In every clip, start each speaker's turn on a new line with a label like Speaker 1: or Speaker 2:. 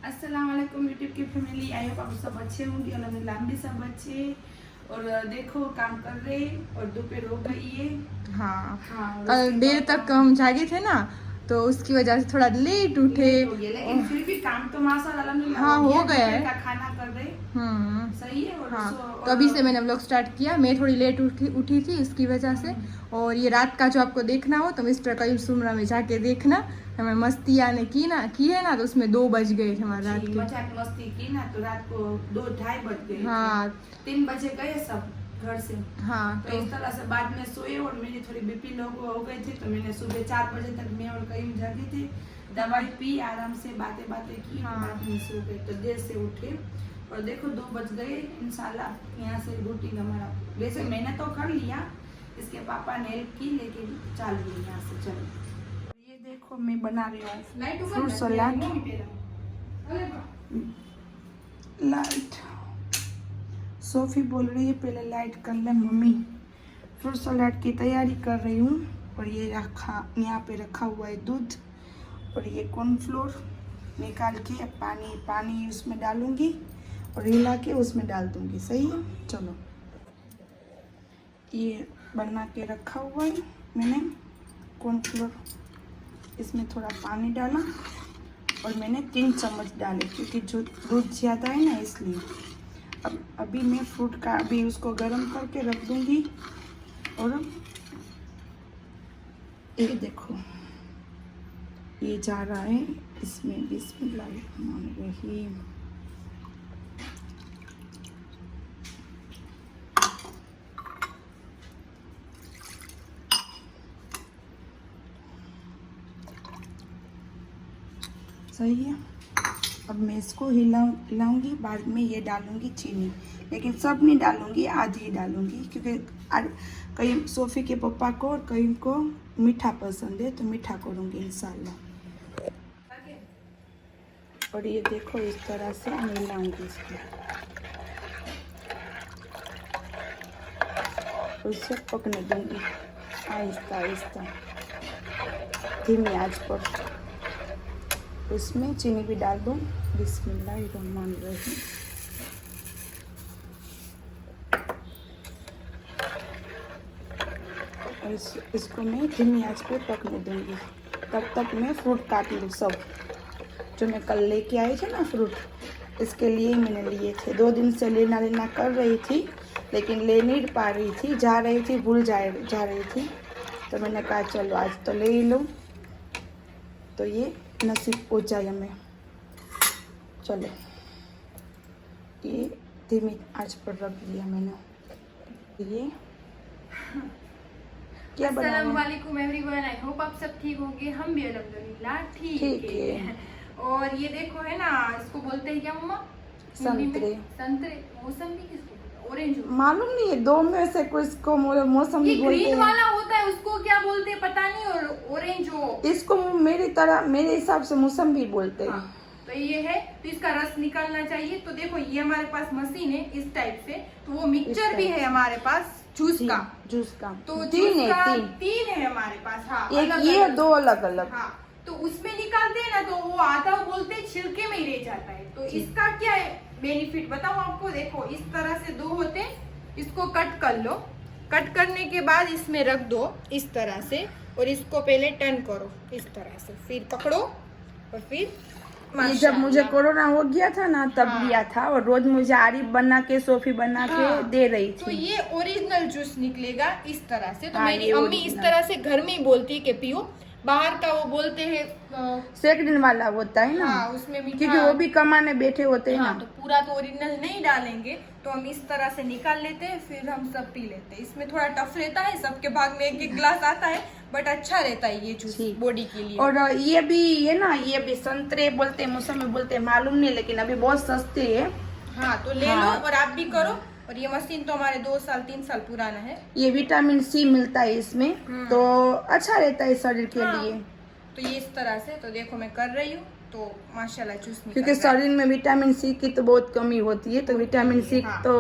Speaker 1: अस्सलाम वालेकुम यूट्यूब की फैमिली। आई होप आप सब अच्छे होंगे। अल्हम्दुलिल्लाह हम भी सब अच्छे। और देखो काम कर रहे और दोपहर हो गई है।
Speaker 2: हाँ, कल देर तक हम जागे थे ना, तो उसकी वजह से थोड़ा लेट उठे।
Speaker 1: लेकिन फिर भी काम तो माशाअल्लाह अल्हम्दुलिल्लाह
Speaker 2: हाँ हो गया
Speaker 1: दोपहर
Speaker 2: है।
Speaker 1: का खाना कर रहे सही है। और
Speaker 2: हाँ, तो अभी से मैंने व्लॉग स्टार्ट किया। मैं थोड़ी लेट उठी थी इसकी वजह से। और ये रात का जो आपको देखना हो तो मिस्टर कयूम सुमरा में जाके देखना। हमें मस्तियाँ ने की है ना, तो उसमें 2 बज गए थे हमारे रात के।
Speaker 1: मजाक मस्ती की ना तो रात को 2-2:30 बज गए।
Speaker 2: हाँ
Speaker 1: 3 बजे गए सब घर से।
Speaker 2: हाँ
Speaker 1: तो इस तरह से बाद में सोए और मेरी थोड़ी बीपी लो हो गई थी, तो मैंने सुबह 4 बजे तक मैं और कहीं जागे थे, दवाई पी, आराम से बातें की।
Speaker 2: हाँ।
Speaker 1: बाद में सो गए तो देर से उठे। और देखो 2 बज गए। इंशाल्लाह यहाँ से रूटीन हमारा वैसे मैंने तो कर लिया, इसके पापा ने हेल्प की, लेकिन चल गई यहाँ से। चलो ये देखो मैं बना रही हूँ फ्रूट सलाद। लाइट सोफी बोल रही है पहले लाइट कर ले मम्मी। फ्रूट सलाद की तैयारी कर रही हूँ। और ये यहाँ पे रखा हुआ है दूध और ये कॉर्नफ्लोर निकाल के पानी उसमें डालूंगी और हिला के उसमें डाल दूंगी। सही है। चलो ये बना के रखा हुआ है मैंने कॉर्नफ्लोर। इसमें थोड़ा पानी डाला और मैंने 3 चम्मच डाले क्योंकि जो दूध ज़्यादा है ना, इसलिए। अब अभी मैं फ्रूट का अभी उसको गर्म करके रख दूंगी। और ये देखो ये जा रहा है इसमें। बिस्मिल्लाहिर्रहमानिर्रहीम। सही है। अब मैं इसको हिलाऊंगी। बाद में ये डालूंगी चीनी, लेकिन सब नहीं डालूंगी, आधी डालूंगी क्योंकि कहीं सोफी के पापा को और कहीं को मीठा पसंद है, तो मीठा करूंगी इंशाल्लाह। और ये देखो इस तरह से मिलाऊंगी इसको और इसे पकने दूंगी आहिस्ता आहिस्ता धीमी आंच पर। उसमें चीनी भी डाल दूँ। बिस्मिल्लाहिर्रहमानिर्रहीम। और इसको मैं धीमी आंच पे पकने दूंगी। तब तक मैं फ्रूट काट लूँ। सब जो मैं कल लेके आई थी ना फ्रूट, इसके लिए मैंने लिए थे। 2 दिन से लेना कर रही थी, लेकिन ले नहीं पा रही थी, जा रही थी, भूल जा रही थी। तो मैंने कहा चलो आज तो ले ही लूँ, तो ये नसीब हो जाए हमें। चलो ये धीमी आंच पर रख दिया मैंने। ये क्या बना रहे हैं?
Speaker 2: अस्सलामुअलैकुम एवरीवन, आई होप आप सब ठीक होंगे। हम भी अल्हम्दुलिल्लाह ठीक है। और ये देखो है ना, इसको बोलते हैं क्या मम्मा?
Speaker 1: संतरे।
Speaker 2: संतरे। मौसमी किसको बोलते हैं? ऑरेंज
Speaker 1: मालूम नहीं है, 2 में से कुछ को मौसमी
Speaker 2: ये
Speaker 1: बोलते
Speaker 2: ग्रीन
Speaker 1: हैं।
Speaker 2: वाला होता है उसको क्या बोलते हैं पता नहीं। और ऑरेंज हो
Speaker 1: इसको मेरे हिसाब से मौसमी बोलते हैं।
Speaker 2: हाँ, तो ये है। तो इसका रस निकालना चाहिए। तो देखो ये हमारे पास मशीन है इस टाइप से। तो वो मिक्सचर भी है हमारे पास जूस का। तो
Speaker 1: तीन है।
Speaker 2: 3 है हमारे पास। हाँ,
Speaker 1: एक ये 2 अलग अलग।
Speaker 2: हाँ, तो उसमें निकालते हैं ना, तो वो आधा बोलते हैं छिलके में ही रह जाता है। तो इसका क्या है बेनिफिट बताओ आपको। देखो इस तरह से 2 होते हैं, इसको कट कर लो। कट करने के बाद इसमें रख दो इस तरह से, और इसको पहले टर्न करो इस तरह से, फिर पकड़ो और फिर
Speaker 1: ये जब मुझे कोरोना हो गया था ना, तब
Speaker 2: हाँ।
Speaker 1: लिया था और रोज मुझे आरिफ बना के सोफी बना के
Speaker 2: हाँ,
Speaker 1: दे रही
Speaker 2: तो
Speaker 1: थी।
Speaker 2: ये ओरिजिनल जूस निकलेगा इस तरह से। तो
Speaker 1: हाँ,
Speaker 2: मेरी
Speaker 1: ये
Speaker 2: अम्मी इस
Speaker 1: original।
Speaker 2: तरह से घर में ही बोलती है कि पियो। बाहर का वो बोलते हैं
Speaker 1: सेकंड वाला होता है ना।
Speaker 2: हाँ, उसमें मीठा।
Speaker 1: क्योंकि वो भी कमाने बैठे होते हैं
Speaker 2: हाँ,
Speaker 1: ना।
Speaker 2: तो पूरा तो ओरिजिनल नहीं डालेंगे, तो हम इस तरह से निकाल लेते हैं, फिर हम सब पी लेते हैं। इसमें थोड़ा टफ रहता है, सबके भाग में 1-1 ग्लास आता है, बट अच्छा रहता है ये जूस बॉडी के लिए।
Speaker 1: और ये भी संतरे बोलते हैं, मौसमी बोलते हैं, मालूम नहीं, लेकिन अभी बहुत सस्ते है।
Speaker 2: हाँ, तो ले लो और आप भी करो। और ये मशीन तो हमारे 2-3 साल पुराना है।
Speaker 1: ये विटामिन सी मिलता है इसमें, तो अच्छा रहता है शरीर के लिए।
Speaker 2: तो ये इस तरह से, तो देखो मैं कर रही हूँ, तो माशाल्लाह जूस निकल
Speaker 1: क्योंकि
Speaker 2: रहा है।
Speaker 1: शरीर में विटामिन सी की तो बहुत कमी होती है, तो विटामिन सी
Speaker 2: हाँ।
Speaker 1: तो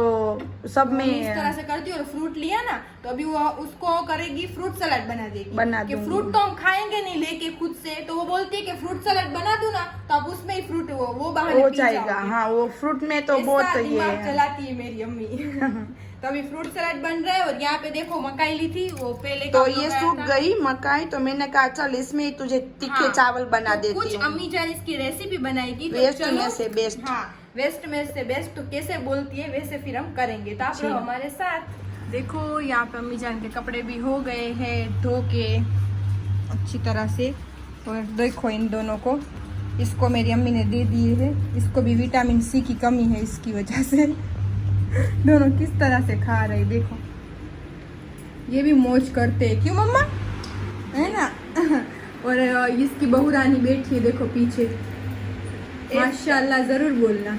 Speaker 1: सब
Speaker 2: तो
Speaker 1: में
Speaker 2: इस तरह से करती हूँ। और फ्रूट लिया ना, तो अभी वो उसको करेगी फ्रूट सलाद बना देगी।
Speaker 1: बना
Speaker 2: कि
Speaker 1: दूंगी।
Speaker 2: फ्रूट तो हम खाएंगे नहीं लेके खुद से, तो वो बोलती है कि फ्रूट सलाद बना दूं ना, तो अब उसमें ही फ्रूट वो बाहर
Speaker 1: हो जाएगा। हाँ, वो फ्रूट में तो बहुत ये है।
Speaker 2: चलाती है मेरी अम्मी। तो अभी फ्रूट सलाद बन रहा है। और यहाँ पे देखो मकाई ली थी, वो पहले
Speaker 1: तो
Speaker 2: का
Speaker 1: ये
Speaker 2: पकाया
Speaker 1: सूख
Speaker 2: था।
Speaker 1: गई मकाई, तो मैंने कहा चल इसमें तुझे तीखे
Speaker 2: हाँ,
Speaker 1: चावल बना
Speaker 2: तो
Speaker 1: देती
Speaker 2: कुछ
Speaker 1: हूँ।
Speaker 2: अम्मी जान इसकी रेसिपी बनाएगी, तो
Speaker 1: वेस्ट
Speaker 2: चलो।
Speaker 1: में से बेस्ट।
Speaker 2: हाँ, वेस्ट में से बेस्ट तो कैसे बोलती है वैसे फिर हम करेंगे, तो आप
Speaker 1: जी।
Speaker 2: रहो हमारे साथ। देखो यहाँ पे अम्मी जान के कपड़े भी हो गए हैं धो के अच्छी तरह से। और देखो इन दोनों को, इसको मेरी अम्मी ने दे दिए है, इसको भी विटामिन सी की कमी है, इसकी वजह से दोनों किस तरह से खा रहे, देखो ये भी मौज करते हैं, क्यों मम्मा, है ना। और इसकी बहू रानी बैठी है देखो पीछे, माशाल्लाह जरूर बोलना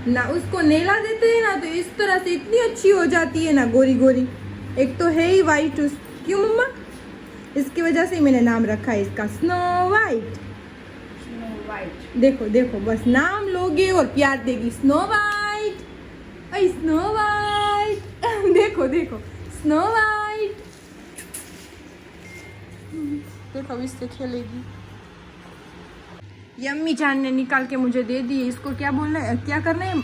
Speaker 2: ना। उसको नेला देते हैं ना तो इस तरह से इतनी अच्छी हो जाती है ना, गोरी गोरी। एक तो है ही वाइट, क्यों मम्मा, इसकी वजह से ही मैंने नाम रखा है इसका स्नो वाइट। देखो देखो, बस नाम लोगे और प्यार देगी, स्नो वाइट, स्नो वाइट। देखो देखो, स्नो वाइट। देखो अब इससे खेलेगी। ये अम्मी जान ने निकाल के मुझे दे दी है। इसको क्या बोलना है, क्या करना है,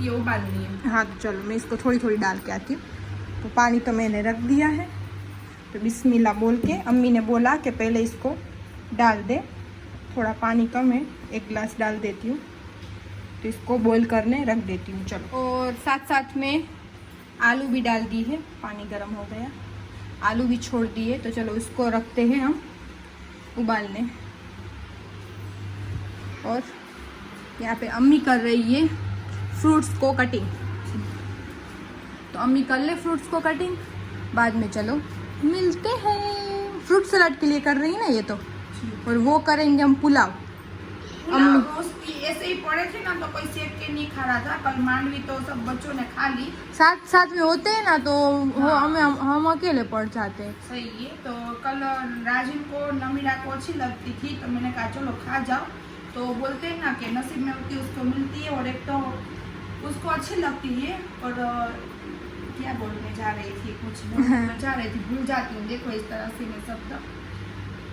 Speaker 2: ये उबालनी है। हाँ तो चलो मैं इसको थोड़ी थोड़ी डाल के आती हूँ। तो पानी तो मैंने रख दिया है, तो बिस्मिल्लाह बोल के अम्मी ने बोला कि पहले इसको डाल दे, थोड़ा पानी कम है, 1 गिलास डाल देती हूँ। तो इसको बॉईल करने रख देती हूँ। चलो, और साथ साथ में आलू भी डाल दी है, पानी गर्म हो गया, आलू भी छोड़ दिए। तो चलो इसको रखते हैं हम उबालने। और यहाँ पे अम्मी कर रही है फ्रूट्स को कटिंग, तो अम्मी कर ले फ्रूट्स को कटिंग, बाद में चलो मिलते हैं। फ्रूट सलाद के लिए कर रही है ना ये तो, और वो करेंगे हम पुलाव।
Speaker 1: ऐसे ही पड़े थे ना, तो कोई सेक के नहीं खा रहा था। कल मांडवी तो सब बच्चों ने खा ली,
Speaker 2: साथ साथ में होते हैं ना, तो वो हम अकेले पड़ जाते हैं।
Speaker 1: सही है। तो कल राजिन को नमीरा को अच्छी लगती थी, तो मैंने कहा चलो खा जाओ। तो बोलते हैं ना कि नसीब में होती है उसको मिलती है, और एक तो उसको अच्छी लगती है। और क्या बोलने जा रही थी, कुछ बोलने जा रही थी, भूल जाती हूँ। देखो इस तरह से मैं शब्द,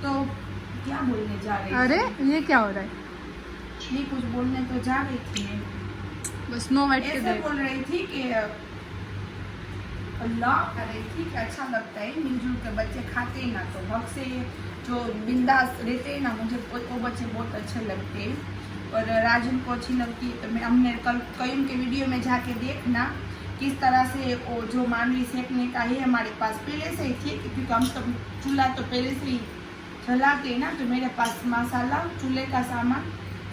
Speaker 1: तो क्या बोलने जा रही थी?
Speaker 2: अरे ये क्या हो रहा है,
Speaker 1: ये कुछ बोलने तो जा रही थी,
Speaker 2: बस स्नो वाइट के
Speaker 1: ऐसे बोल रही थी कि अल्लाह कर रही थी कि अच्छा लगता है मिलजुल के बच्चे खाते हैं ना, तो भक्त से जो बिंदास रहते हैं ना, मुझे वो बच्चे बहुत अच्छे लगते हैं। और राजन को अच्छी लगती है। तो मैं हमने कल कई के वीडियो में जाके देखना किस तरह से वो जो मानवी सेकने का है हमारे पास पहले से ही थी, क्योंकि हम सब चूल्हा तो पहले से ही जलाते हैं ना। तो मेरे पास मसाला, चूल्हे का सामान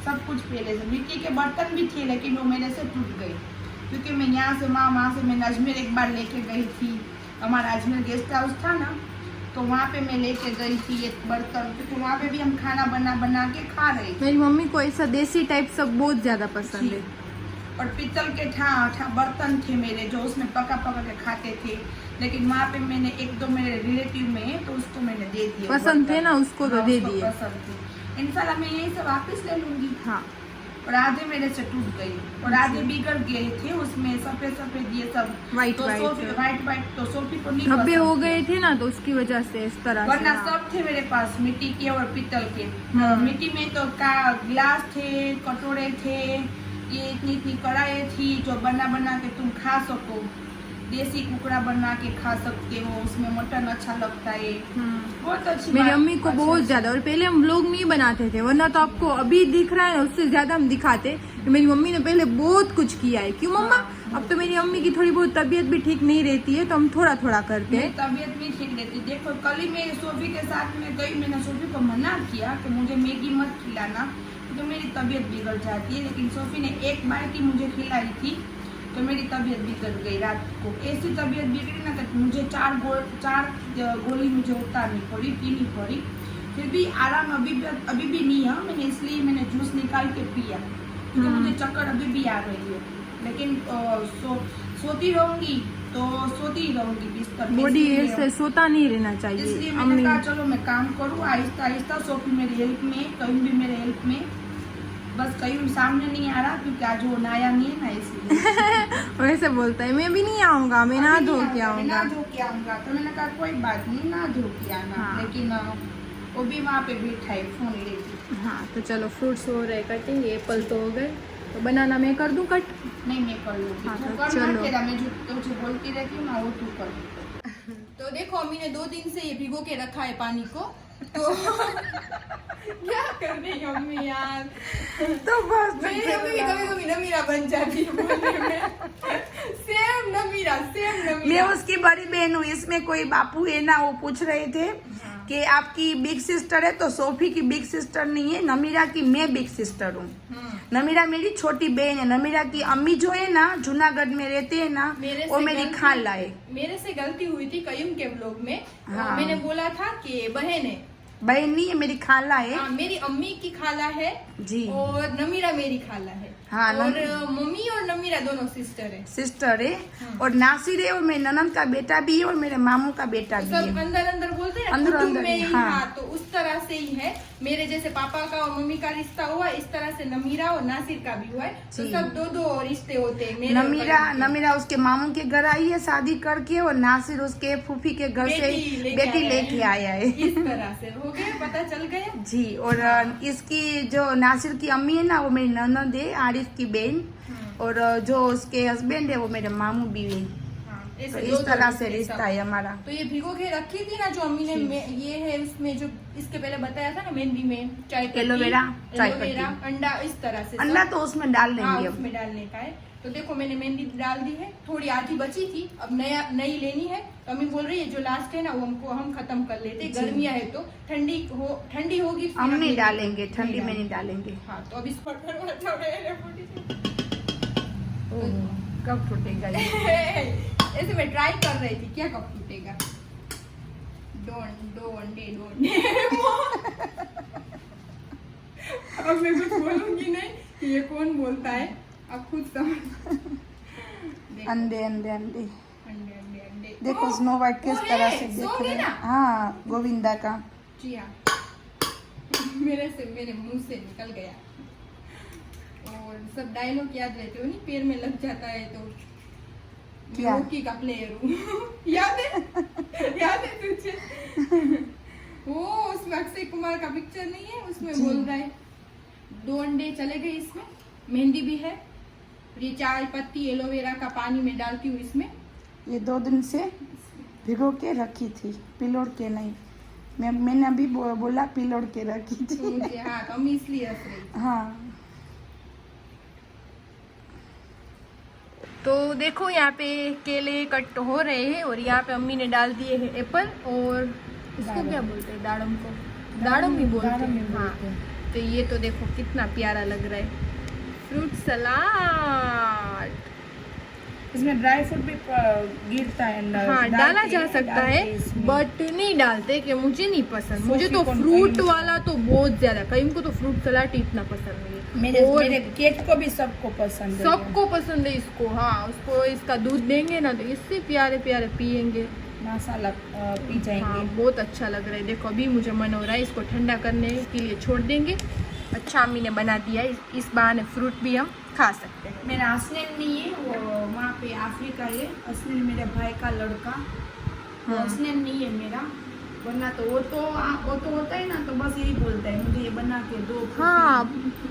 Speaker 1: सब कुछ पहले से, मिट्टी के बर्तन भी थे, लेकिन वो मेरे से टूट गए, क्योंकि मैं यहाँ से वहाँ से मैंने अजमेर एक बार लेके गई थी। हमारा अजमेर गेस्ट हाउस था ना, तो वहाँ पे मैं लेके गई थी ये बर्तन, क्योंकि वहाँ पे भी हम खाना बना के खा रहे थे।
Speaker 2: मेरी मम्मी को ऐसा देसी टाइप सब बहुत ज्यादा पसंद है।
Speaker 1: और पीतल के बर्तन थे मेरे, जो उसमें पका के खाते थे। लेकिन वहाँ पे मैंने 1-2 मेरे रिलेटिव में, तो उसको मैंने दे दिए।
Speaker 2: पसंद थे ना उसको, तो दे दिए।
Speaker 1: पसंद थे। इंशाल्लाह मैं यही से वापस ले लूंगी।
Speaker 2: हाँ,
Speaker 1: और आधे मेरे से टूट गई, और आधे बिगड़ गए थे, उसमें सफेद ये सब
Speaker 2: वाइट
Speaker 1: तो वाइट। तो सोफी को नहीं
Speaker 2: धब्बे
Speaker 1: पसंद
Speaker 2: हो
Speaker 1: थे।
Speaker 2: गए थे ना, तो उसकी वजह से इस तरह से।
Speaker 1: वरना
Speaker 2: हाँ।
Speaker 1: सब थे मेरे पास, मिट्टी के और पीतल के। मिट्टी में तो गिलास थे, कटोरे थे, ये इतनी कढ़ाई थी जो बना के तुम खा सको। देसी कुकड़ा बना के खा सकते हो, उसमें मटन अच्छा लगता है, बहुत अच्छी।
Speaker 2: मेरी अम्मी को बहुत ज्यादा, और पहले हम लोग नहीं बनाते थे, वरना तो आपको अभी दिख रहा है ना, उससे ज्यादा हम दिखाते। मेरी मम्मी ने पहले बहुत कुछ किया है, क्यों मम्मा? अब तो मेरी अम्मी की थोड़ी बहुत तबीयत भी ठीक नहीं रहती है, तो हम थोड़ा थोड़ा करते हैं।
Speaker 1: तबीयत भी ठीक रहती। देखो कल ही मैं सोफी के साथ में गई, मैंने सोफी को मना किया कि मुझे मैगी मत खिलाना, तो मेरी तबीयत बिगड़ जाती है। लेकिन सोफी ने एक बाइट मुझे खिलाई थी, तो मेरी तबीयत बिगड़ गई। रात को ऐसी तबीयत बिगड़ी ना, तो मुझे 4 गोली मुझे उतारनी पड़ी, पीनी पड़ी। फिर भी आराम अभी भी नहीं है। मैंने इसलिए मैंने जूस निकाल के पिया, क्योंकि मुझे चक्कर अभी भी आ रही है। लेकिन सोती रहूंगी तो सोती ही रहूंगी बिस्तर में।
Speaker 2: बॉडी ऐसे सोता नहीं रहना चाहिए।
Speaker 1: इसलिए मैंने कहा चलो मैं काम करूँ आहिस्ता आहिस्ता। सोफी मेरी हेल्प में, कहीं भी मेरे हेल्प में, बस कहीं सामने नहीं आ रहा क्योंकि आज वो नया नहीं है ना इसलिए।
Speaker 2: वैसे बोलता है मैं भी नहीं आऊंगा, मैं ना धो के आऊंगा।
Speaker 1: ना धो के आऊंगा तो मैंने कहा कोई बात नहीं ना धो के आना।
Speaker 2: हाँ।
Speaker 1: लेकिन वो भी वहाँ पे बैठा है फोन लेके।
Speaker 2: हाँ तो चलो फ्रूट्स हो रहे कटिंग, एप्पल तो हो गए, तो बनाना मैं कर दूं कट?
Speaker 1: नहीं मैं कर लूँगी।
Speaker 2: हाँ,
Speaker 1: तू
Speaker 2: तो
Speaker 1: कर ना
Speaker 2: चलो।
Speaker 1: तेरा, मैं जो तुझे बोलती रहती हूँ ना वो तू कर।
Speaker 2: तो देखो अम्मी ने 2 दिन से ये भिगो के रखा है पानी को, तो क्या कर रही है अम्मी यार।
Speaker 1: तो बस
Speaker 2: मेरी अम्मी भी कभी कभी नमीरा बन जाती है बोलने में। सेम नमीरा।
Speaker 1: मैं उसकी बड़ी बहन हूँ, इसमें कोई बापू है ना, वो पूछ रहे थे कि आपकी बिग सिस्टर है, तो सोफी की बिग सिस्टर नहीं है, नमीरा की मैं बिग सिस्टर हूँ। नमीरा मेरी छोटी बहन है। नमीरा की अम्मी जो है ना जूनागढ़ में रहते हैं ना, वो मेरी खाला है।
Speaker 2: मेरे से गलती हुई थी कयूम के ब्लॉग में।
Speaker 1: हाँ।
Speaker 2: मैंने बोला था कि बहन है,
Speaker 1: बहन नहीं है, मेरी खाला है।
Speaker 2: हाँ, मेरी अम्मी की खाला है
Speaker 1: जी।
Speaker 2: और नमीरा मेरी खाला है।
Speaker 1: हाँ,
Speaker 2: और मम्मी और नमीरा दोनों सिस्टर है।
Speaker 1: सिस्टर है और नासिर है और मेरे ननद का बेटा भी है और मेरे मामू का बेटा भी
Speaker 2: सब
Speaker 1: है।
Speaker 2: अंदर अंदर बोलते हैं ना,
Speaker 1: अंदर
Speaker 2: कुटुंब
Speaker 1: अंदर
Speaker 2: में
Speaker 1: ही,
Speaker 2: ही।
Speaker 1: हाँ।
Speaker 2: हाँ, तो उस तरह से ही है। मेरे जैसे पापा का और मम्मी का रिश्ता हुआ, इस तरह से नमीरा और नासिर का भी हुआ है। तो
Speaker 1: जी।
Speaker 2: सब 2 रिश्ते होते हैं। मेरे और
Speaker 1: नमीरा
Speaker 2: कयूम के।
Speaker 1: नमीरा उसके मामू के घर आई है शादी करके और नासिर उसके फूफी के घर से बेटी लेके आया है।
Speaker 2: इस तरह से हो गया, पता चल गया
Speaker 1: जी। और इसकी जो नासिर की अम्मी है ना वो मेरी ननद है, आरिफ की बहन, और जो उसके हस्बैंड है वो मेरे मामू भी है।
Speaker 2: हाँ,
Speaker 1: तो
Speaker 2: ऐसे
Speaker 1: इस तरह
Speaker 2: रिश्ते
Speaker 1: से रिश्ता
Speaker 2: सब।
Speaker 1: है हमारा।
Speaker 2: तो ये भिगो के रखी थी ना जो अम्मी ने, ये है उसमें जो इसके पहले बताया था ना, मेहंदी में चाय पत्ती,
Speaker 1: एलोवेरा, चाय
Speaker 2: एलोवेरा,
Speaker 1: पत्ती।
Speaker 2: अंडा, इस तरह से
Speaker 1: अंडा
Speaker 2: सब।
Speaker 1: तो उसमें डाल
Speaker 2: हाँ,
Speaker 1: लेंगे अब।
Speaker 2: उसमें डालने का है। तो देखो मैंने मेहंदी डाल दी है, थोड़ी आधी बची थी, अब नई लेनी है। तो अम्मी बोल रही है जो लास्ट है ना वो हम खत्म कर लेते।
Speaker 1: जी।
Speaker 2: गर्मियाँ है तो ठंडी होगी फिर
Speaker 1: हम नहीं
Speaker 2: ये
Speaker 1: डालेंगे, ठंडी में नहीं डालेंगे।
Speaker 2: हाँ, तो अब इसको
Speaker 1: कब फूटेगा ये?
Speaker 2: ऐसे मैं ट्राई कर रही थी, क्या कब टूटेगा। डोंट अब मैं कुछ बोलूंगी नहीं कि ये कौन बोलता है, अब खुद समझ।
Speaker 1: अंडे अंडे अंडे
Speaker 2: अंडे
Speaker 1: देखो स्नो वाइट किस तरह से
Speaker 2: सो
Speaker 1: देख
Speaker 2: गए
Speaker 1: रहे
Speaker 2: ना।
Speaker 1: हैं। हाँ, गोविंदा का।
Speaker 2: जी हाँ, मेरे मुंह से निकल गया। और सब डायलॉग याद रहते हो नहीं, पैर में लग जाता है तो।
Speaker 1: क्या?
Speaker 2: मैं हॉकी का प्लेयर हूँ। याद है तुझे? वो उसमें अक्षय कुमार का पिक्चर नहीं है, उसमें
Speaker 1: जी।
Speaker 2: बोल रहा है 2 अंडे चले गए इसमें, मेहंदी भी है, ये चाय पत्ती एलोवेरा का पानी में डालती हूँ इसमें।
Speaker 1: ये 2 दिन से भिगो के रखी थी, पिलोड़ के नहीं। मैंने अभी बोला पिलोड़ के रखी थी।
Speaker 2: मुझे हाँ, तो अम्मी इसलिए रख रही।
Speaker 1: हाँ।
Speaker 2: तो देखो यहाँ पे केले कट हो रहे हैं और यहाँ पे अम्मी ने डाल दिए हैं एप्पल और इसको
Speaker 1: दाड़म।
Speaker 2: क्या बोलते हैं, दाड़म को दाड़म भी बोलते
Speaker 1: दाड़म भी
Speaker 2: हैं। हाँ,
Speaker 1: बोलते हैं।
Speaker 2: तो ये तो देखो कितना प्यारा लग रहा है, फ्रूट सलाद।
Speaker 1: इसमें ड्राई फ्रूट भी गिरता है अंदर।
Speaker 2: हाँ, डाला जा सकता है बट नहीं डालते कि मुझे नहीं पसंद। मुझे तो फ्रूट वाला तो बहुत ज्यादा, कहीं को तो फ्रूट सलाद इतना पसंद नहीं है।
Speaker 1: मेरे केट को भी सबको पसंद है।
Speaker 2: सबको पसंद है इसको। हाँ, उसको इसका दूध देंगे ना तो इससे प्यारे प्यारे पियेंगे,
Speaker 1: माशाल्लाह पी जाएंगे।
Speaker 2: हाँ, बहुत अच्छा लग रहा है। देखो अभी मुझे मन हो रहा है इसको ठंडा करने के लिए छोड़ देंगे। अच्छा अम्मी ने बना दिया है, इस बहाने फ्रूट भी हम खा सकते हैं।
Speaker 1: मेरा असनैन नहीं है, वो वहाँ पे अफ्रीका है। असनैन मेरे भाई का लड़का, वो असनैन नहीं है मेरा, वरना तो वो तो होता है ना, तो बस यही बोलता है मुझे ये बना के दो।
Speaker 2: हाँ,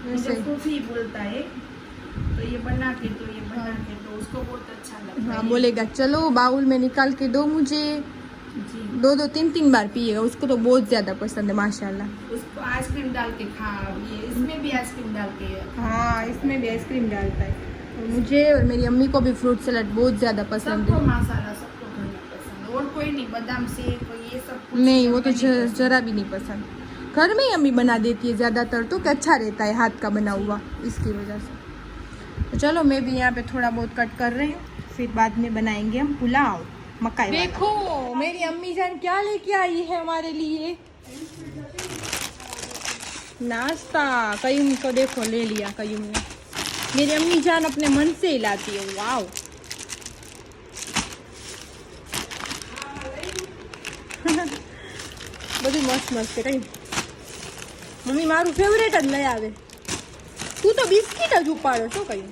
Speaker 1: मुझे फूफी बोलता है, तो ये बना के दो, ये बना के दो, उसको बहुत अच्छा लगता है।
Speaker 2: हाँ, बोलेगा चलो बाउल में निकाल के दो मुझे,
Speaker 1: जी।
Speaker 2: 2 3 बार पिएगा, उसको तो बहुत ज्यादा पसंद है माशाल्लाह।
Speaker 1: उसको आइसक्रीम डाल के खा, ये इसमें भी आइसक्रीम डाल के
Speaker 2: हाँ, इसमें भी आइसक्रीम डालता है। और मुझे और मेरी अम्मी को भी फ्रूट सलाद बहुत ज्यादा पसंद
Speaker 1: सबको
Speaker 2: है।
Speaker 1: माशाल्लाह सबको खाना पसंद है। और कोई नहीं, बादाम शेक ये सब कुछ
Speaker 2: नहीं, वो तो
Speaker 1: नहीं पसंद।
Speaker 2: जरा भी नहीं पसंद। घर में ही अम्मी बना देती है ज्यादातर, तो क्या अच्छा रहता है हाथ का बना हुआ, इसकी वजह से। तो चलो मैं भी यहाँ पे थोड़ा बहुत कट कर रही हूँ, फिर बाद में बनाएंगे हम पुलाव मकाई। देखो मेरी अम्मी जान क्या लेके आई है हमारे लिए, नाश्ता। कयूम को देखो ले लिया कयूम ने। मेरी अम्मी जान अपने मन से ही लाती है। वाओ, બધું મસ્ત મસ્ત છે કઈ મમ્મી મારું ફેવરેટ જ લઈ આવે तू तो बिस्किट ज उपाड़ो छो कहीं।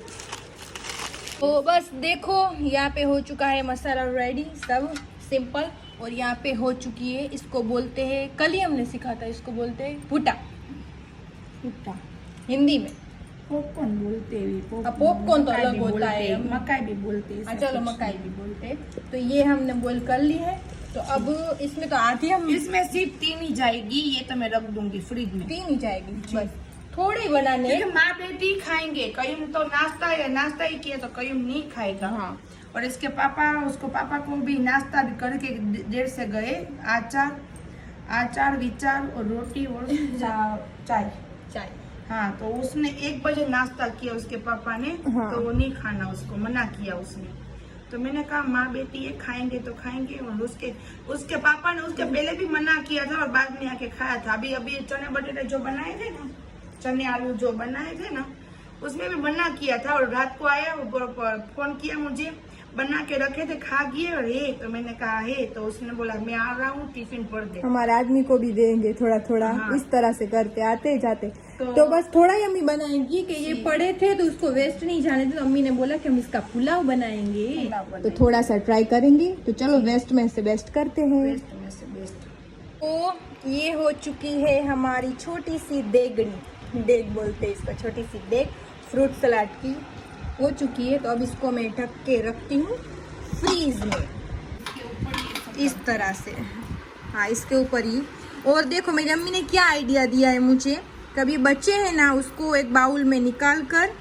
Speaker 2: तो बस देखो यहाँ पे हो चुका है मसाला रेडी, सब सिंपल। और यहाँ पे हो चुकी है, इसको बोलते हैं, कल ही हमने सीखा था, इसको बोलते हैं भुट्टा।
Speaker 1: भुट्टा
Speaker 2: हिंदी में
Speaker 1: पॉपकॉर्न बोलते हैं।
Speaker 2: पॉपकॉर्न तो अलग होता है,
Speaker 1: मकाई भी बोलते हैं।
Speaker 2: चलो मकाई भी बोलते हैं। तो ये हमने बॉईल कर ली है। तो अब इसमें तो आधी हम
Speaker 1: इसमें सिर्फ 3 ही जाएगी, ये तो मैं रख दूंगी फ्रिज में।
Speaker 2: 3 ही जाएगी बस, थोड़ी बनाने।
Speaker 1: क्योंकि माँ बेटी खाएंगे, कईम तो नाश्ता ही किया तो कईम नहीं खाएगा।
Speaker 2: हाँ।
Speaker 1: और इसके पापा को भी नाश्ता भी करके देर से गए। आचार विचार और रोटी और चाय। हाँ, तो उसने 1 बजे नाश्ता किया उसके पापा ने।
Speaker 2: हाँ।
Speaker 1: तो वो नहीं खाना, उसको मना किया उसने। तो मैंने कहा माँ बेटी ये खाएंगे तो खाएंगे। और उसके पापा ने उसके पहले भी मना किया था और बाद में आके खाया था। अभी चने बटेटे जो बनाए थे ना, चने आलू जो बनाए थे ना, उसमें भी मना किया था। और रात को आया, फोन किया मुझे, बना के रखे थे, खा गए। और तो मैंने कहा है, तो उसने बोला मैं आ रहा हूँ, टिफिन भर दे।
Speaker 2: हमारे आदमी को भी देंगे थोड़ा थोड़ा।
Speaker 1: हाँ।
Speaker 2: इस तरह से करते आते जाते। तो बस थोड़ा ही अम्मी बनाएंगी कि ये पड़े थे तो उसको वेस्ट नहीं जाने थे। तो अम्मी ने बोला कि हम इसका पुलाव बनाएंगे। तो थोड़ा सा ट्राई करेंगे। तो चलो वेस्ट में से बेस्ट करते हैं।
Speaker 1: बेस्ट में से बेस्ट।
Speaker 2: तो ये हो चुकी है हमारी छोटी सी देगड़ी, देग बोलते हैं इसको, छोटी सी देग फ्रूट सलाद की हो चुकी है। तो अब इसको मैं ढक के रखती हूँ फ्रीज में, इस तरह से। हाँ, इसके ऊपर ही। और देखो मेरी अम्मी ने क्या आइडिया दिया है मुझे, कभी बच्चे हैं ना, उसको एक बाउल में निकाल कर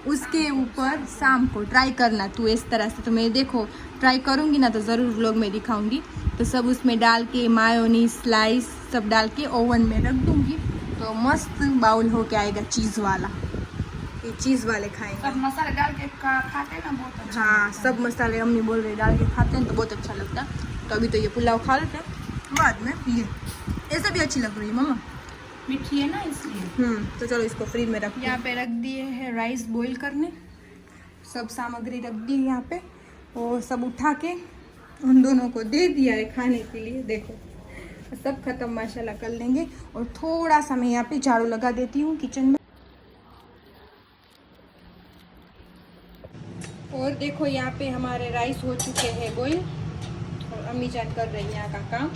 Speaker 2: उसके ऊपर शाम को ट्राई करना तू इस तरह से। तो मैं देखो ट्राई करूँगी ना तो ज़रूर व्लॉग में दिखाऊंगी। तो सब उसमें डाल के मायोनीज स्लाइस सब डाल के ओवन में रख दूंगी। तो मस्त बाउल हो के आएगा चीज़ वाला। ये चीज़ वाले खाएंगे।
Speaker 1: सब मसाले डाल के खाते ना, बहुत अच्छा।
Speaker 2: हाँ, सब मसाले अम्मी बोल रहे डाल के खाते हैं तो बहुत अच्छा लगता है। तो अभी तो ये पुलाव खा लेते हैं, बाद में ये ऐसा भी अच्छी लग रही है मम्मा,
Speaker 1: मीठी है ना इसलिए।
Speaker 2: तो चलो इसको फ्रिज में रख। यहाँ पे रख दिए हैं राइस बॉईल करने, सब सामग्री रख दी है यहाँ पे। और सब उठा के उन दोनों को दे दिया है खाने के लिए। देखो सब खत्म माशाल्लाह कर लेंगे। और थोड़ा सा मैं यहाँ पे झाड़ू लगा देती हूँ किचन में। और देखो यहाँ पे हमारे राइस हो चुके हैं बॉईल और अम्मी जान कर रही है यहाँ का काम।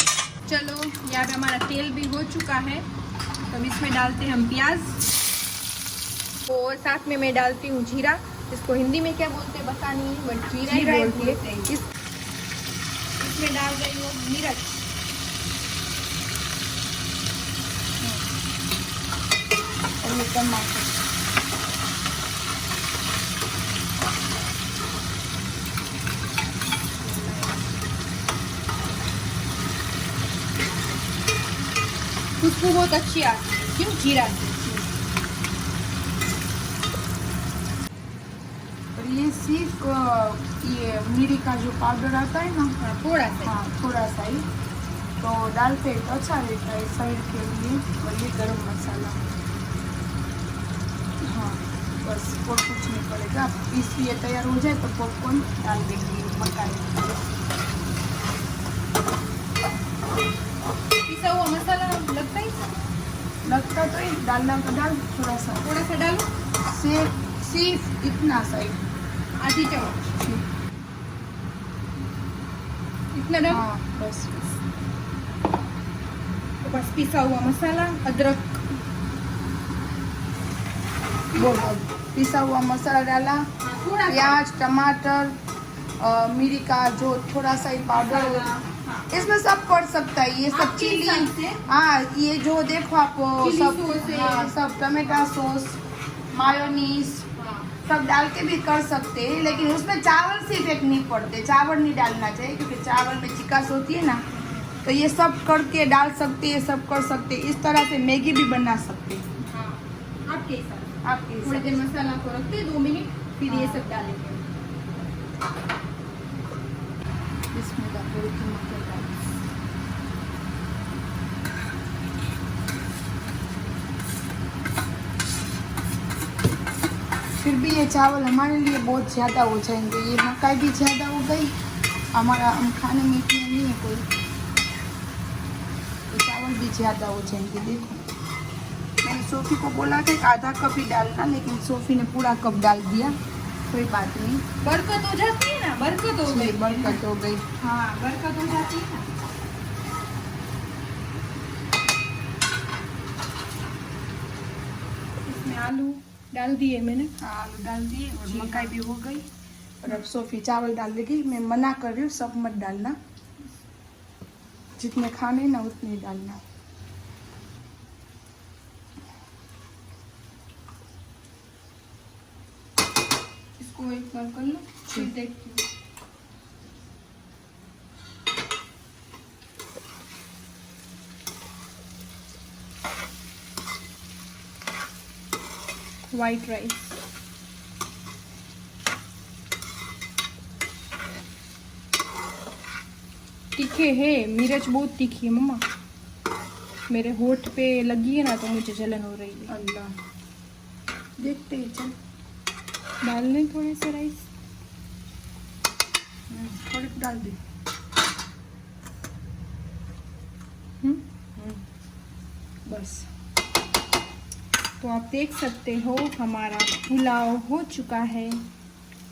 Speaker 2: चलो यहाँ पे हमारा तेल भी हो चुका है। तो अब इसमें डालते हैं हम प्याज और साथ में मैं डालती हूँ जीरा। इसको हिंदी में क्या बोलते हैं पता नहीं, बट जीरा ही बोलते हैं। इसमें डाल रही हूँ मिर्च और ये टमाटर। खुशबू बहुत अच्छी आती है, क्यों? जीरा से।
Speaker 1: और ये सिर्फ ये मिरी का जो पाउडर आता है ना, थोड़ा सा ही तो डालते हैं तो अच्छा रहता है शरीर के लिए। और ये गरम मसाला, हाँ बस और कुछ नहीं पड़ेगा। इसलिए तैयार हो जाए तो पॉपकॉर्न डाल देंगे, मकाई।
Speaker 2: पिसा हुआ मसाला लगता ही
Speaker 1: लगता तो ही डालना तो डाल, थोड़ा सा
Speaker 2: डालो,
Speaker 1: सिर्फ इतना सा ही,
Speaker 2: आधी चम्मच इतना डालो।
Speaker 1: हाँ बस।
Speaker 2: तो बस पिसा हुआ मसाला, अदरक,
Speaker 1: पिसा हुआ मसाला डाला, प्याज, टमाटर, मिरी का जो थोड़ा सा ही पाउडर। इसमें सब पड़ सकता है, ये सब चिली। हाँ, ये जो देखो आप सब, हाँ, सब टमाटो सॉस, मायोनीज सब डाल के भी कर सकते हैं। लेकिन उसमें चावल से इफेक्ट नहीं पड़ते, चावल नहीं डालना चाहिए क्योंकि चावल में चिकास होती है ना। तो ये सब करके डाल सकते हैं, सब कर सकते हैं। इस तरह से मैगी भी बना सकते हैं।
Speaker 2: हाँ, आपके हिसाब।
Speaker 1: आपके
Speaker 2: थोड़ी देर मसाला को रखते हैं 2 मिनट, फिर ये सब डालेंगे।
Speaker 1: इसमें थोड़ी सी फिर भी ये चावल हमारे लिए बहुत ज़्यादा हो जाएंगे। ये मकाई भी ज़्यादा हो गई, हमारा हम खाने में इतना नहीं है कोई, तो चावल भी ज़्यादा हो जाएंगे। देखो मैंने सोफी को बोला था कि आधा कप ही डालना, लेकिन सोफी ने पूरा कप डाल दिया। कोई बात नहीं,
Speaker 2: बरकत हो जाती है ना, बरकत हो गई,
Speaker 1: बरकत हो गई।
Speaker 2: हाँ बरकत हो जाती है ना। इसमें आलू डाल दिए मैंने।
Speaker 1: हाँ, आलू डाल दिए और मकाई भी हो गई। और अब सोफी चावल डाल देगी। मैं मना कर रही हूँ, सब मत डालना, जितने खाने ना उतने ही डालना।
Speaker 2: इसको एक बार कर लो, फिर देखती हूँ। व्हाइट राइस, तीखे है, मिर्च बहुत तीखी है मम्मा, मेरे होठ पे लगी है ना तो मुझे जलन हो रही है।
Speaker 1: अल्लाह, देखते ही चल।
Speaker 2: डाल लें थोड़े से राइस,
Speaker 1: थोड़ी डाल दी। बस।
Speaker 2: तो आप देख सकते हो हमारा पुलाव हो चुका है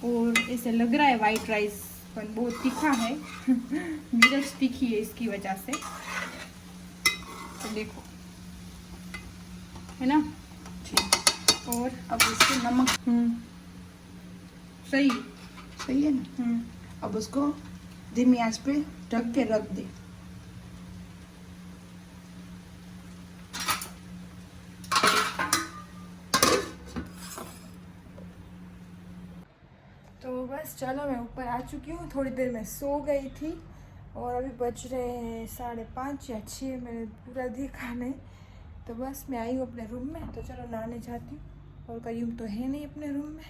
Speaker 2: और ऐसे लग रहा है वाइट राइस पर बहुत तीखा है। मिर्च तीखी है इसकी वजह से, तो देखो है ना।
Speaker 1: ठीक।
Speaker 2: और
Speaker 1: अब इसके नमक
Speaker 2: सही
Speaker 1: सही है ना। अब उसको धीमी आंच पे ढक के रख दे।
Speaker 2: तो बस चलो, मैं ऊपर आ चुकी हूँ। थोड़ी देर में सो गई थी और अभी बज रहे हैं 5:30 या 6, मैंने पूरा देखा नहीं। तो बस मैं आई हूँ अपने रूम में, तो चलो नहाने जाती हूँ। और कयूम तो है नहीं अपने रूम में,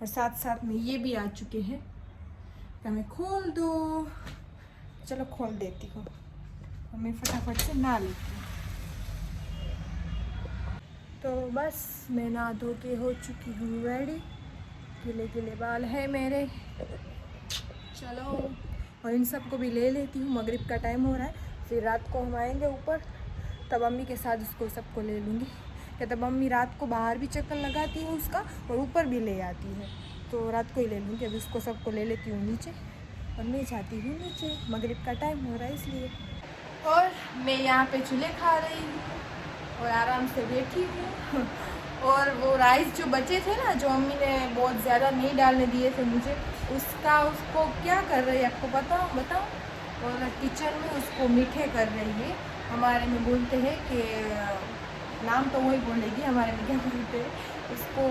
Speaker 2: और साथ साथ में ये भी आ चुके हैं। तो हमें खोल दो, चलो खोल देती हूँ और मैं फटाफट से नहा लेती हूँ। तो बस मैं नहा धो के हो चुकी हूँ रेडी। गीले गीले बाल है मेरे, चलो। और इन सबको भी ले लेती हूँ, मगरिब का टाइम हो रहा है, फिर रात को हम आएंगे ऊपर, तब मम्मी के साथ उसको सबको ले लूँगी। या तब मम्मी रात को बाहर भी चक्कर लगाती है उसका और ऊपर भी ले आती है, तो रात को ही ले लूँगी। अभी उसको सबको ले लेती हूँ नीचे और मैं जाती हूँ नीचे, मगरिब का टाइम हो रहा है इसलिए। और मैं यहाँ पे चूल्हे खा रही हूँ और आराम से बैठी हूँ। और वो राइस जो बचे थे ना, जो मम्मी ने बहुत ज़्यादा नहीं डालने दिए थे मुझे, उसको क्या कर रही है आपको बताओ। और किचन में उसको मीठे कर रही है। हमारे में बोलते हैं कि, नाम तो वही बोलेगी, हमारे में क्या बोलते हैं उसको,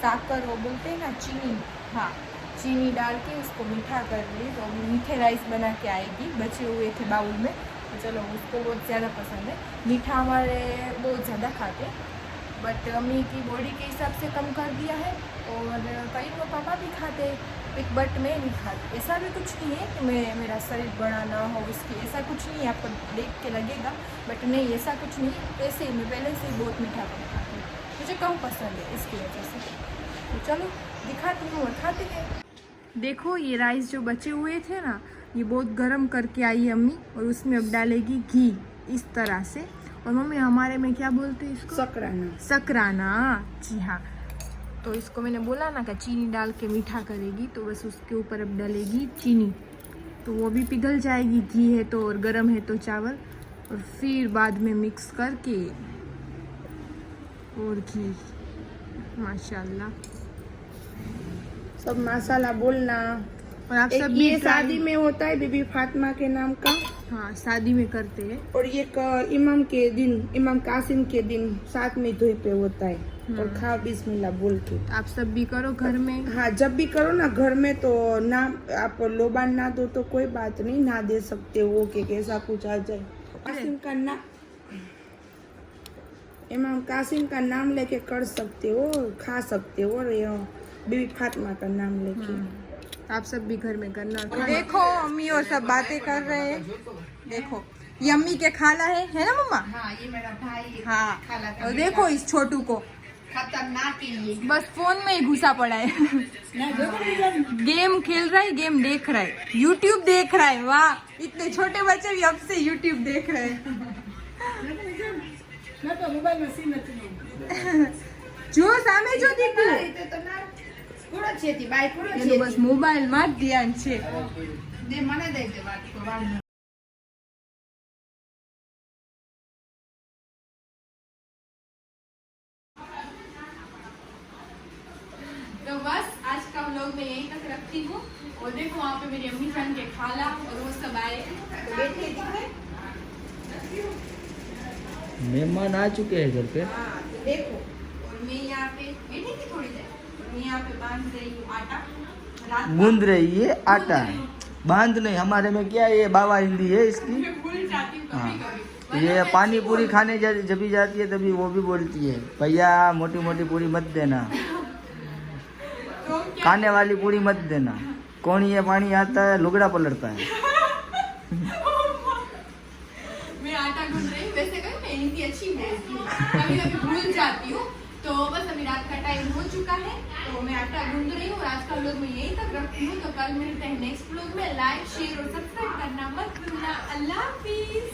Speaker 2: साकर वो बोलते हैं ना, चीनी। हाँ, चीनी डाल के उसको मीठा कर रही है। तो मीठे राइस बना के आएगी, बचे हुए थे बाउल में। तो चलो, उसको बहुत ज़्यादा पसंद है मीठा, हमारे बहुत ज़्यादा खाते हैं, बट मम्मी की बॉडी के हिसाब से कम कर दिया है। और कई वो पापा भी खाते, बट मैं नहीं खाती। ऐसा भी कुछ नहीं है कि मेरा शरीर बड़ा ना हो, इसकी ऐसा कुछ नहीं है, आपको देख के लगेगा, बट नहीं, ऐसा कुछ नहीं है। ऐसे ही मैं पहले से ही बहुत मीठा कम खाती हूँ, मुझे कम पसंद है इसकी वजह से। तो चलो दिखाती हूँ और खाते हैं। देखो, ये राइस जो बचे हुए थे ना, ये बहुत गर्म करके आई है अम्मी, और उसमें अब डालेगी घी इस तरह से। और मम्मी हमारे में क्या बोलते हैं इसको? सकराना। जी हाँ। तो इसको मैंने बोला ना कि चीनी डाल के मीठा करेगी, तो बस उसके ऊपर अब डालेगी चीनी, तो वो भी पिघल जाएगी। घी है तो, और गरम है तो चावल, और फिर बाद में मिक्स करके, और घी, माशाल्लाह।
Speaker 1: सब मसाला बोलना।
Speaker 2: और आप सब
Speaker 1: ये शादी में होता है बीबी फातिमा के नाम का।
Speaker 2: हाँ, शादी में करते हैं।
Speaker 1: और ये इमाम के दिन, इमाम कासिम के दिन साथ में धुई पे होता है। और खा बिस्मिल्लाह बोल के।
Speaker 2: आप सब भी करो घर में।
Speaker 1: हाँ, जब भी करो ना घर में, तो ना आप लोबान ना दो तो कोई बात नहीं, ना दे सकते हो कि कैसा कुछ आ जाए। कासिम का नाम, इमाम कासिम का नाम लेके कर सकते हो, खा सकते हो, और बीबी फातिमा का नाम लेके।
Speaker 2: आप सब भी घर में करना। देखो अम्मी और सब बातें कर रहे हैं। देखो, ये अम्मी के खाला है ना मम्मा?
Speaker 1: हाँ, ये मेरा भाई।
Speaker 2: हाँ,
Speaker 1: खाला का
Speaker 2: और देखो इस छोटू को,
Speaker 1: खतरनाक है ये,
Speaker 2: बस फोन में ही घुसा पड़ा है। गेम खेल रहा है, गेम देख रहा है, यूट्यूब देख रहा है। वाह, इतने छोटे बच्चे भी अब से यूट्यूब देख रहे हैं।
Speaker 3: ના તો મોબાઈલ માં સીમ નથી
Speaker 2: જો સામે જો દીકરી
Speaker 1: રીતે તો ના પૂરો છે તી બાઈ પૂરો
Speaker 2: એનું
Speaker 1: છે
Speaker 2: બસ મોબાઈલ માં જ ધ્યાન છે
Speaker 1: દે મને દઈ દે વાત તો વાળ
Speaker 2: तो बस आज का व्लॉग मैं यहीं तक रखती हूँ और देखो वहाँ पे मेरी अम्मी जान के खाला और वो सब आए तो बैठे दिखे
Speaker 4: मेहमान आ चुके हैं घर पे।
Speaker 2: हाँ तो देखो और मैं यहाँ पे बैठी थी थोड़ी देर मैं यहाँ पे बांध रही हूँ आटा रात का।
Speaker 4: गूंद रही है आटा, बांध नहीं, हमारे में क्या है, ये बाबा हिंदी है इसकी।
Speaker 2: मैं भूल जाती हूँ
Speaker 4: हाँ,
Speaker 2: कभी
Speaker 4: ये पानी पूरी खाने जब भी जाती है तभी वो भी बोलती है भैया मोटी मोटी पूरी मत देना,
Speaker 2: तो क्या
Speaker 4: खाने वाली पूरी मत देना, कौन ये पानी आता है लुगड़ा पलटता है।
Speaker 2: मैं आटा गूंद रही हूँ वैसे कभी मैं हिंदी अच्छी बोलती हूँ कभी कभी भूल जाती हूँ तो बस अभी रात का टाइम हो चुका है तो मैं आटा गूंद रही हूँ और आज का व्लॉग मैं यहीं तक रखती हूँ तो कल मिलते हैं नेक्स्ट व्लॉग में लाइक शेयर और सब्सक्राइब करना मत भूलना अल्लाह हाफिज।